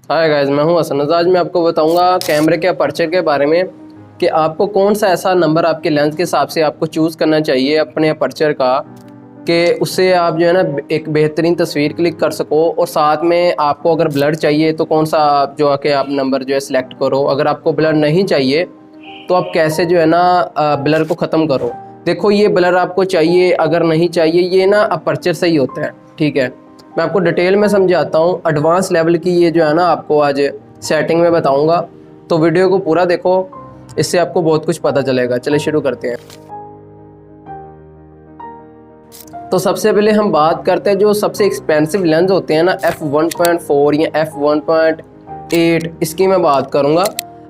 Hi guys, मैं हूं हसन। आज मैं आपको बताऊंगा कैमरे के अपर्चर के बारे में कि आपको कौन सा ऐसा नंबर आपके लेंस के हिसाब से आपको चूज़ करना चाहिए अपने अपर्चर का, कि उससे आप जो है ना एक बेहतरीन तस्वीर क्लिक कर सको। और साथ में आपको अगर ब्लर चाहिए तो कौन सा आप जो आके आप नंबर जो है सिलेक्ट करो। अगर आपको ब्लर नहीं चाहिए तो आप कैसे जो है ना ब्लर को ख़त्म करो। देखो, ये ब्लर आपको चाहिए, अगर नहीं चाहिए, ये ना अपर्चर से ही होता है। ठीक है, मैं आपको डिटेल में समझाता हूँ। एडवांस लेवल की ये जो है ना आपको आज सेटिंग में बताऊँगा, तो वीडियो को पूरा देखो, इससे आपको बहुत कुछ पता चलेगा। चलिए शुरू करते हैं। तो सबसे पहले हम बात करते हैं जो सबसे एक्सपेंसिव लेंस होते हैं ना, f1.4 या f1.8, इसकी मैं बात करूँगा।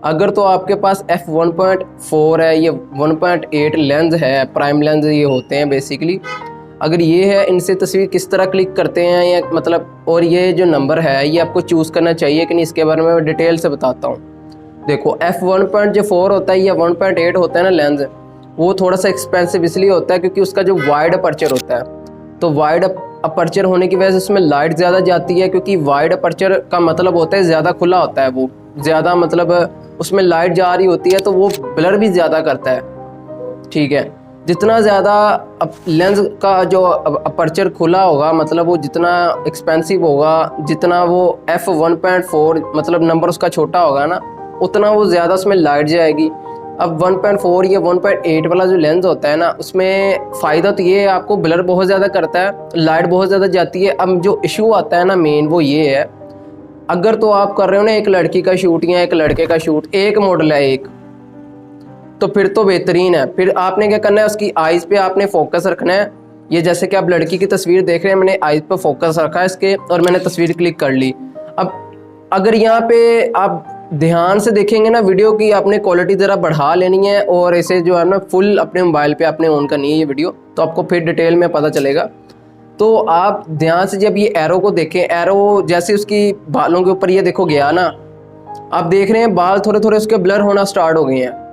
अगर तो आपके पास f1.4 है, ये 1.8 लेंस है, प्राइम लेंस ये होते हैं बेसिकली। अगर ये है, इनसे तस्वीर किस तरह क्लिक करते हैं या मतलब, और ये जो नंबर है ये आपको चूज़ करना चाहिए कि नहीं, इसके बारे में मैं डिटेल से बताता हूँ। देखो, f1.4 होता है या 1.8 होता है ना लेंस, वो थोड़ा सा एक्सपेंसिव इसलिए होता है क्योंकि उसका जो वाइड अपर्चर होता है, तो वाइड अपर्चर होने की वजह से उसमें लाइट ज़्यादा जाती है। क्योंकि वाइड अपर्चर का मतलब होता है ज़्यादा खुला होता है, वो ज़्यादा मतलब उसमें लाइट जा रही होती है, तो वो ब्लर भी ज़्यादा करता है। ठीक है, जितना ज़्यादा लेंस का जो अपर्चर खुला होगा, मतलब वो जितना एक्सपेंसिव होगा, जितना वो f1.4 मतलब नंबर उसका छोटा होगा ना, उतना वो ज़्यादा उसमें लाइट जाएगी। अब 1.4 या 1.8 वाला जो लेंस होता है ना, उसमें फ़ायदा तो ये है, आपको ब्लर बहुत ज़्यादा करता है, लाइट बहुत ज़्यादा जाती है। अब जो इशू आता है ना मेन, वो ये है, अगर तो आप कर रहे हो ना एक लड़की का शूट या एक लड़के का शूट, एक मॉडल है एक, तो फिर तो बेहतरीन है। फिर आपने क्या करना है, उसकी आइज़ पे आपने फोकस रखना है। ये जैसे कि आप लड़की की तस्वीर देख रहे हैं, मैंने आइज़ पे फोकस रखा है इसके, और मैंने तस्वीर क्लिक कर ली। अब अगर यहाँ पे आप ध्यान से देखेंगे ना वीडियो की, आपने क्वालिटी ज़रा बढ़ा लेनी है और इसे जो है ना फुल अपने मोबाइल पे आपने ऑन करनी है ये वीडियो, तो आपको फिर डिटेल में पता चलेगा। तो आप ध्यान से जब ये एरो को देखें, एरो जैसे उसकी बालों के ऊपर ये देखो गया ना, आप देख रहे हैं बाल थोड़े थोड़े उसके ब्लर होना स्टार्ट हो गए हैं।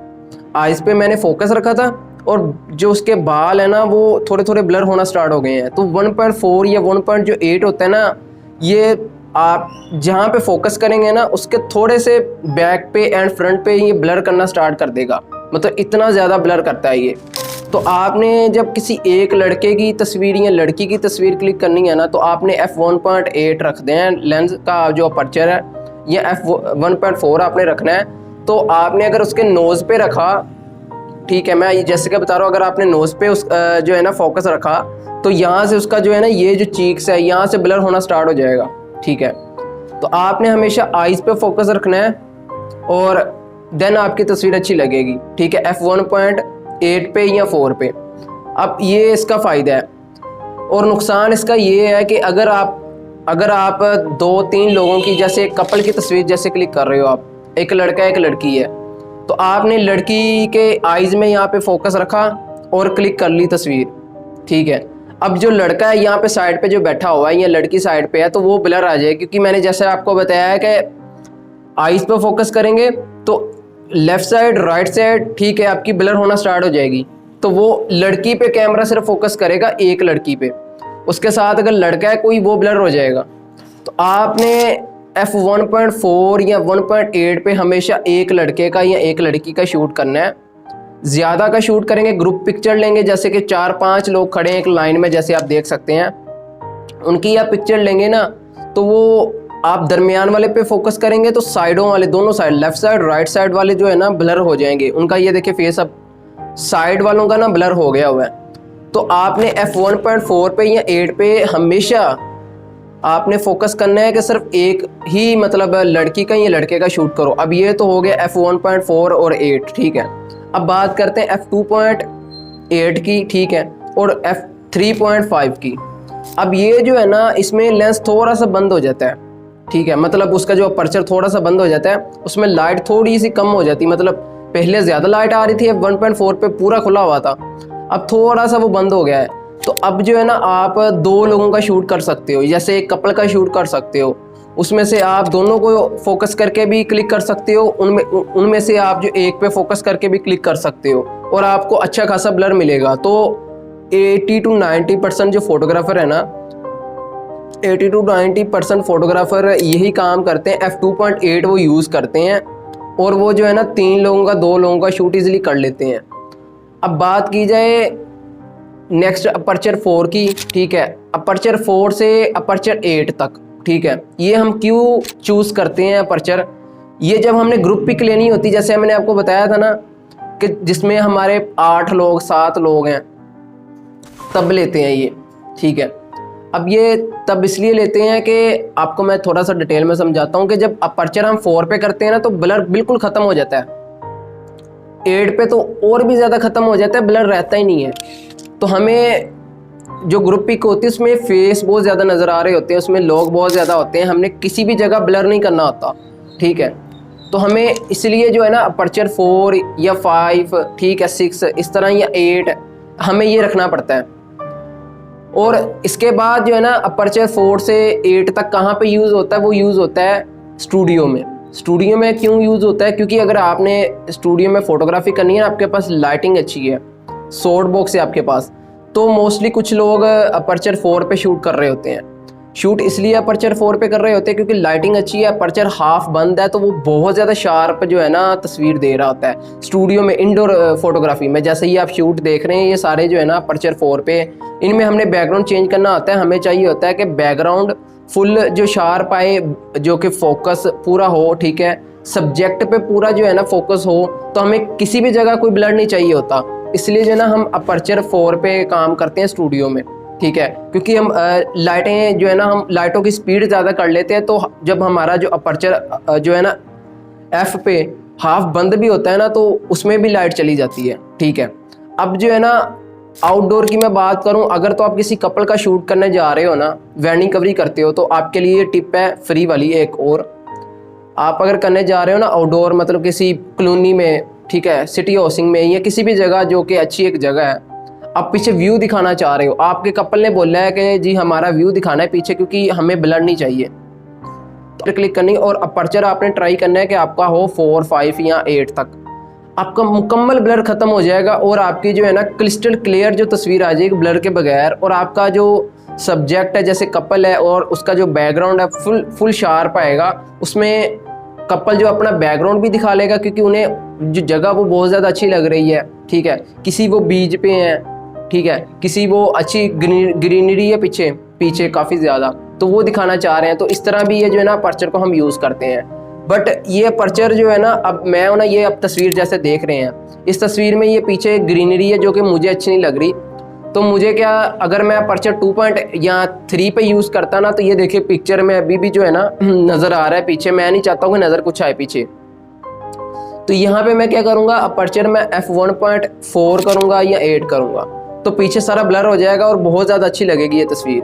आइज़ पे मैंने फोकस रखा था और जो उसके बाल है ना वो थोड़े थोड़े ब्लर होना स्टार्ट हो गए हैं। तो 1.4 या 1.8 होता है ना, ये आप जहाँ पे फोकस करेंगे ना, उसके थोड़े से बैक पे एंड फ्रंट पे ये ब्लर करना स्टार्ट कर देगा। मतलब इतना ज़्यादा ब्लर करता है ये। तो आपने जब किसी एक लड़के की तस्वीर या लड़की की तस्वीर क्लिक करनी है ना, तो आपने f1.8 रख दें लेंस का जो अपर्चर है, या f1.4 आपने रखना है। तो आपने अगर उसके नोज़ पे रखा, ठीक है, मैं जैसे कि बता रहा हूँ, अगर आपने नोज़ पे उस जो है ना फोकस रखा, तो यहाँ से उसका जो है ना ये जो चीक्स है, यहाँ से ब्लर होना स्टार्ट हो जाएगा। ठीक है, तो आपने हमेशा आइज़ पे फोकस रखना है और देन आपकी तस्वीर अच्छी लगेगी। ठीक है, f1.8 पे या 4 पे। अब ये इसका फ़ायदा है, और नुकसान इसका ये है कि अगर आप 2-3 लोगों की, जैसे एक कपल की तस्वीर जैसे क्लिक कर रहे हो आप, एक लड़का एक लड़की है, तो आपने लड़की के आइज़ में यहाँ पे फोकस रखा और क्लिक कर ली तस्वीर। ठीक है, अब जो लड़का है यहाँ पे साइड पे जो बैठा हुआ है, या लड़की साइड पे है, तो वो ब्लर आ जाए। क्योंकि मैंने जैसे आपको बताया है कि आइज़ पे फोकस करेंगे तो लेफ़्ट साइड राइट साइड, ठीक है, आपकी ब्लर होना स्टार्ट हो जाएगी। तो वो लड़की पे कैमरा सिर्फ फोकस करेगा, एक लड़की पे, उसके साथ अगर लड़का है कोई, वो ब्लर हो जाएगा। तो आपने f1.4 या 1.8 पे हमेशा एक लड़के का या एक लड़की का शूट करना है। ज़्यादा का शूट करेंगे, ग्रुप पिक्चर लेंगे, जैसे कि 4-5 लोग खड़े हैं एक लाइन में, जैसे आप देख सकते हैं, उनकी आप पिक्चर लेंगे ना, तो वो आप दरमियान वाले पे फोकस करेंगे तो साइडों वाले, दोनों side, left side right side वाले जो है ना ब्लर हो जाएंगे उनका। ये देखिए फेस, अब साइड वालों का ना ब्लर हो गया हुआ है। तो आपने f1.4 पे या 8 पे हमेशा आपने फोकस करना है कि सिर्फ एक ही मतलब लड़की का या लड़के का शूट करो। अब ये तो हो गया f1.4 और 8। ठीक है, अब बात करते हैं f2.8 की, ठीक है, और f3.5 की। अब ये जो है ना, इसमें लेंस थोड़ा सा बंद हो जाता है। ठीक है, मतलब उसका जो अपर्चर थोड़ा सा बंद हो जाता है, उसमें लाइट थोड़ी सी कम हो जाती है। मतलब पहले ज़्यादा लाइट आ रही थी, 1.4 पे पूरा खुला हुआ था, अब थोड़ा सा वो बंद हो गया है। तो अब जो है ना, आप 2 लोगों का शूट कर सकते हो, जैसे एक कपल का शूट कर सकते हो, उसमें से आप दोनों को फोकस करके भी क्लिक कर सकते हो, उनमें से आप जो एक पे फोकस करके भी क्लिक कर सकते हो, और आपको अच्छा खासा ब्लर मिलेगा। तो 80 to 90% जो फोटोग्राफर है ना, 80 to 90% फोटोग्राफर यही काम करते हैं, f2.8 वो यूज़ करते हैं और वो जो है ना 3 लोगों का 2 लोगों का शूट इजीली कर लेते हैं। अब बात की जाए नेक्स्ट अपर्चर 4 की, ठीक है, अपर्चर 4 से अपर्चर 8 तक, ठीक है, ये हम क्यों चूज़ करते हैं अपर्चर, ये जब हमने ग्रुप पिक लेनी होती, जैसे मैंने आपको बताया था ना कि जिसमें हमारे 8 लोग 7 लोग हैं तब लेते हैं ये, ठीक है। अब ये तब इसलिए लेते हैं कि आपको मैं थोड़ा सा डिटेल में समझाता हूँ कि जब अपर्चर हम 4 पे करते हैं ना तो ब्लर बिल्कुल ख़त्म हो जाता है, 8 पे तो और भी ज़्यादा ख़त्म हो जाता है, ब्लर रहता ही नहीं है। तो हमें जो ग्रुप पिक होती है उसमें फेस बहुत ज़्यादा नज़र आ रहे होते हैं, उसमें लोग बहुत ज़्यादा होते हैं, हमने किसी भी जगह ब्लर नहीं करना होता, ठीक है। तो हमें इसलिए जो है ना अपर्चर 4 या 5, ठीक है, 6 इस तरह या 8 हमें ये रखना पड़ता है। और इसके बाद जो है ना अपर्चर 4 से 8 तक कहाँ पे यूज़ होता है, वो यूज़ होता है स्टूडियो में। स्टूडियो में क्यों यूज़ होता है, क्योंकि अगर आपने स्टूडियो में फ़ोटोग्राफी करनी है, आपके पास लाइटिंग अच्छी है, सॉफ्ट बॉक्स है आपके पास, तो मोस्टली कुछ लोग अपर्चर 4 पे शूट कर रहे होते हैं। शूट इसलिए अपर्चर 4 पे कर रहे होते हैं क्योंकि लाइटिंग अच्छी है, अपर्चर हाफ बंद है, तो वो बहुत ज़्यादा शार्प जो है ना तस्वीर दे रहा होता है। स्टूडियो में इंडोर फोटोग्राफी में जैसे ये आप शूट देख रहे हैं, ये सारे जो है ना अपर्चर 4 पे, इनमें हमने बैकग्राउंड चेंज करना होता है। हमें चाहिए होता है कि बैकग्राउंड फुल जो शार्प आए, जो कि फोकस पूरा हो, ठीक है, सब्जेक्ट पे पूरा जो है ना फोकस हो, तो हमें किसी भी जगह कोई ब्लर नहीं चाहिए होता। इसलिए जो है ना हम अपर्चर 4 पे काम करते हैं स्टूडियो में, ठीक है, क्योंकि हम लाइटें जो है ना हम लाइटों की स्पीड ज़्यादा कर लेते हैं, तो जब हमारा जो अपर्चर जो है ना f पे हाफ बंद भी होता है ना तो उसमें भी लाइट चली जाती है, ठीक है। अब जो है ना आउटडोर की मैं बात करूं, अगर तो आप किसी कपल का शूट करने जा रहे हो ना, वेडिंग कवरी करते हो, तो आपके लिए ये टिप है फ्री वाली एक और, आप अगर करने जा रहे हो ना आउटडोर, मतलब किसी कॉलोनी में, ठीक है, सिटी हाउसिंग में या किसी भी जगह जो कि अच्छी एक जगह है, आप पीछे व्यू दिखाना चाह रहे हो, आपके कपल ने बोला है कि जी हमारा व्यू दिखाना है पीछे क्योंकि हमें ब्लर नहीं चाहिए, तो क्लिक करनी और अपर्चर आपने ट्राई करना है कि आपका हो 4, 5 या 8 तक, आपका मुकम्मल ब्लर ख़त्म हो जाएगा और आपकी जो है ना क्रिस्टल क्लियर जो तस्वीर आ जाएगी ब्लर के बगैर, और आपका जो सब्जेक्ट है जैसे कपल है और उसका जो बैकग्राउंड है फुल शार्प आएगा। उसमें कपल जो अपना बैकग्राउंड भी दिखा लेगा क्योंकि उन्हें जो जगह वो बहुत ज़्यादा अच्छी लग रही है, ठीक है, किसी वो बीच पे हैं, ठीक है, किसी वो अच्छी ग्रीनरी है पीछे पीछे काफ़ी ज़्यादा, तो वो दिखाना चाह रहे हैं, तो इस तरह भी ये जो है ना अपर्चर को हम यूज़ करते हैं। बट ये अपर्चर जो है ना, अब मैं ना ये अब तस्वीर जैसे देख रहे हैं, इस तस्वीर में ये पीछे ग्रीनरी है जो कि मुझे अच्छी नहीं लग रही, तो मुझे क्या, अगर मैं अपर्चर 2.3 पे यूज़ करता ना, तो ये देखिए पिक्चर में अभी भी जो है ना नज़र आ रहा है पीछे, मैं नहीं चाहता हूँ कि नज़र कुछ आए पीछे, तो यहाँ पे मैं क्या करूँगा, अपर्चर में f1.4 करूँगा या 8 करूँगा, तो पीछे सारा ब्लर हो जाएगा और बहुत ज़्यादा अच्छी लगेगी ये तस्वीर।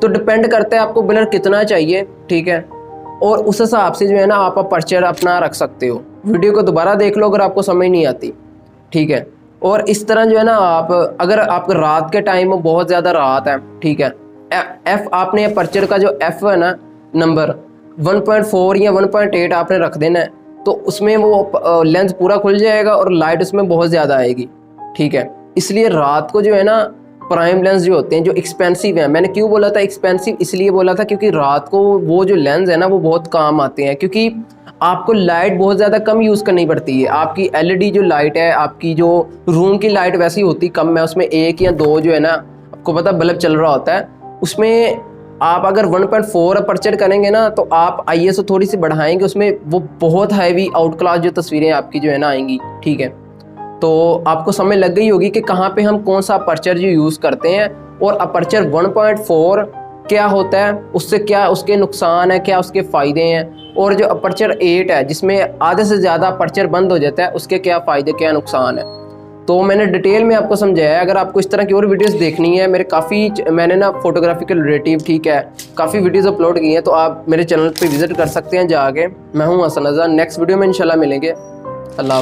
तो डिपेंड करता है आपको ब्लर कितना चाहिए, ठीक है, और उस हिसाब से जो है ना आप अपर्चर अपना रख सकते हो। वीडियो को दोबारा देख लो अगर आपको समझ नहीं आती, ठीक है। और इस तरह जो है ना आप, अगर आपको रात के टाइम में बहुत ज़्यादा रात है, ठीक है, आपने अपर्चर का जो f है ना नंबर 1.4 या 1.8 आपने रख देना है, तो उसमें वो लेंस पूरा खुल जाएगा और लाइट उसमें बहुत ज़्यादा आएगी, ठीक है। इसलिए रात को जो है ना प्राइम लेंस जो होते हैं जो एक्सपेंसिव हैं, मैंने क्यों बोला था एक्सपेंसिव, इसलिए बोला था क्योंकि रात को वो जो लेंस है ना वो बहुत काम आते हैं, क्योंकि आपको लाइट बहुत ज़्यादा कम यूज़ करनी पड़ती है। आपकी LED जो लाइट है, आपकी जो रूम की लाइट वैसी होती कम है, उसमें 1 या 2 जो है ना आपको पता बल्ब चल रहा होता है, उसमें आप अगर 1.4 अपर्चर करेंगे ना तो आप ISO थोड़ी सी बढ़ाएंगे, उसमें वो बहुत हैवी आउट क्लास जो तस्वीरें आपकी जो है ना आएंगी, ठीक है। तो आपको समझ लग गई होगी कि कहाँ पे हम कौन सा अपर्चर जो यूज़ करते हैं, और अपर्चर 1.4 क्या होता है, उससे क्या उसके नुकसान है, क्या उसके फ़ायदे हैं, और जो अपर्चर 8 है जिसमें आधे से ज़्यादा अपर्चर बंद हो जाता है, उसके क्या फ़ायदे क्या नुकसान है। तो मैंने डिटेल में आपको समझाया है। अगर आपको इस तरह की और वीडियोस देखनी है, मैंने ना फोटोग्राफी के रिलेटिव, ठीक है, काफ़ी वीडियोस अपलोड की हैं, तो आप मेरे चैनल पे विज़िट कर सकते हैं जाके। मैं हूँ हसन रज़ा, नेक्स्ट वीडियो में इंशाल्लाह मिलेंगे। अल्लाह।